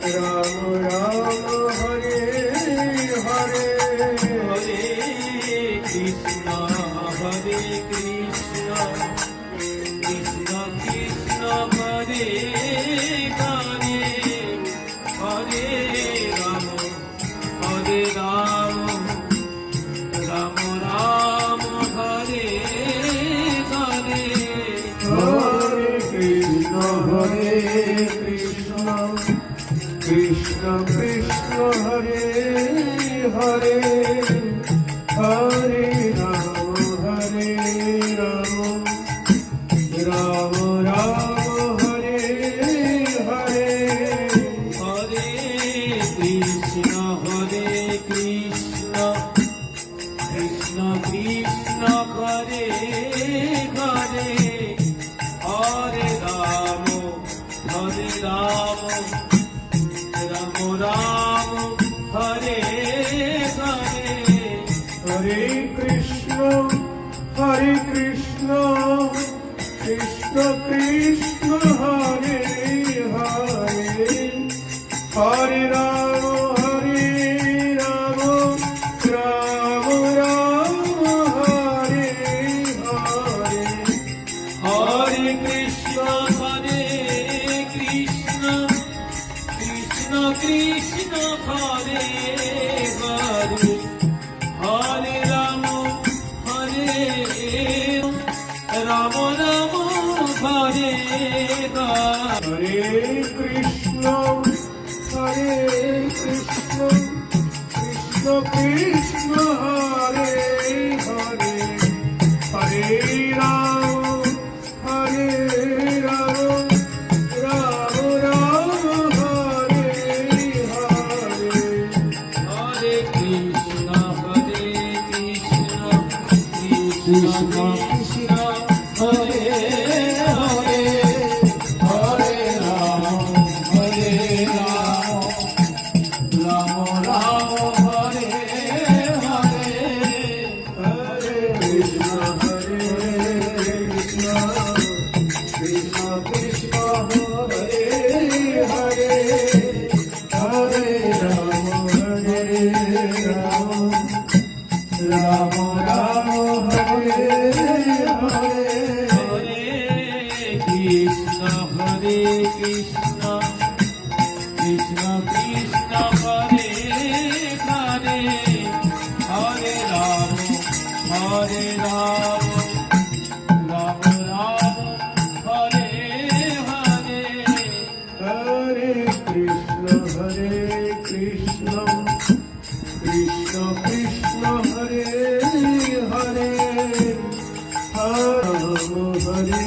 Ram Ram Hare Hare, Hare Krishna Hare Krishna Krishna Krishna Hare Hare, Hare Ram Ram Ram Hare Hare, Hare Krishna Krishna Krishna Hare Hare, Hare Ram Ram Ram Hare Hare, Hare Krishna Krishna Krishna Hare Hare, Hare Ram Ram Ram Hare Hare, Hare Krishna Krishna Krishna Hare Hare, Hare Ram Ram Ram Hare Hare, Hare Krishna Krishna Krishna Hare Hare, Hare Ram Ram Hare Hare, Hare Krishna Krishna Krishna Hare Hare, Hare Ram Ram Hare Hare, Hare Krishna Krishna Krishna Hare Hare, Hare Ram Ram Hare Hare, Hare Krishna Krishna Krishna Hare Hare, Hare Ram Ram Hare Hare, Hare Krishna Krishna Krishna Hare Hare, Hare Ram Ram Hare Hare, Hare Krishna Krishna Krishna Hare Hare, Ram Hare